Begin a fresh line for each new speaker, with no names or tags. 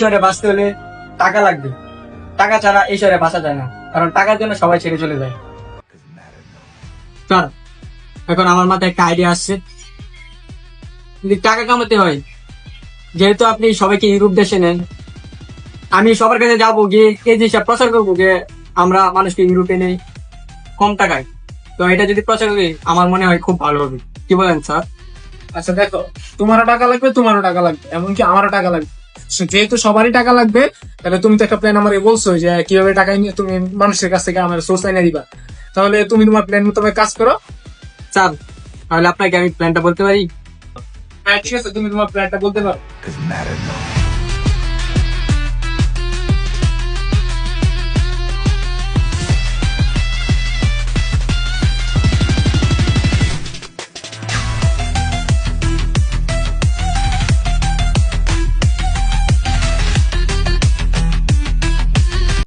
শহরে বাঁচতে হলে টাকা লাগবে, টাকা ছাড়া এই শহরে বাঁচা যায় না, কারণ টাকার জন্য সবাই ছেড়ে চলে যায়। স্যার, এখন আমার মাথায় একটা আইডিয়া আসছে। যদি টাকা কামাতে হয়, যেহেতু আপনি সবাইকে ইউরোপ দেশে নেন, আমি সবার কাছে যাবো, গিয়ে এই জিনিসটা প্রচার করবো যে আমরা মানুষকে ইউরোপে নেই কম টাকায়। তো এটা যদি প্রচার করি আমার মনে হয় খুব ভালো হবে। কি বলেন স্যার?
আচ্ছা দেখো, তোমারও টাকা লাগবে, তোমারও টাকা লাগবে, এমনকি আমারও টাকা লাগবে। যেহেতু সবারই টাকা লাগবে, তাহলে তুমি তো একটা প্ল্যান আমাকে বলছো যে কিভাবে টাকা নিয়ে তুমি মানুষের কাছ থেকে আমার সোর্স এনে দিবা। তাহলে তুমি তোমার প্ল্যান মোতাবেক কাজ করো।
স্যার, তাহলে আপনাকে আমি প্ল্যানটা বলতে পারি?
হ্যাঁ ঠিক আছে, তুমি তোমার প্ল্যানটা বলতে পারো।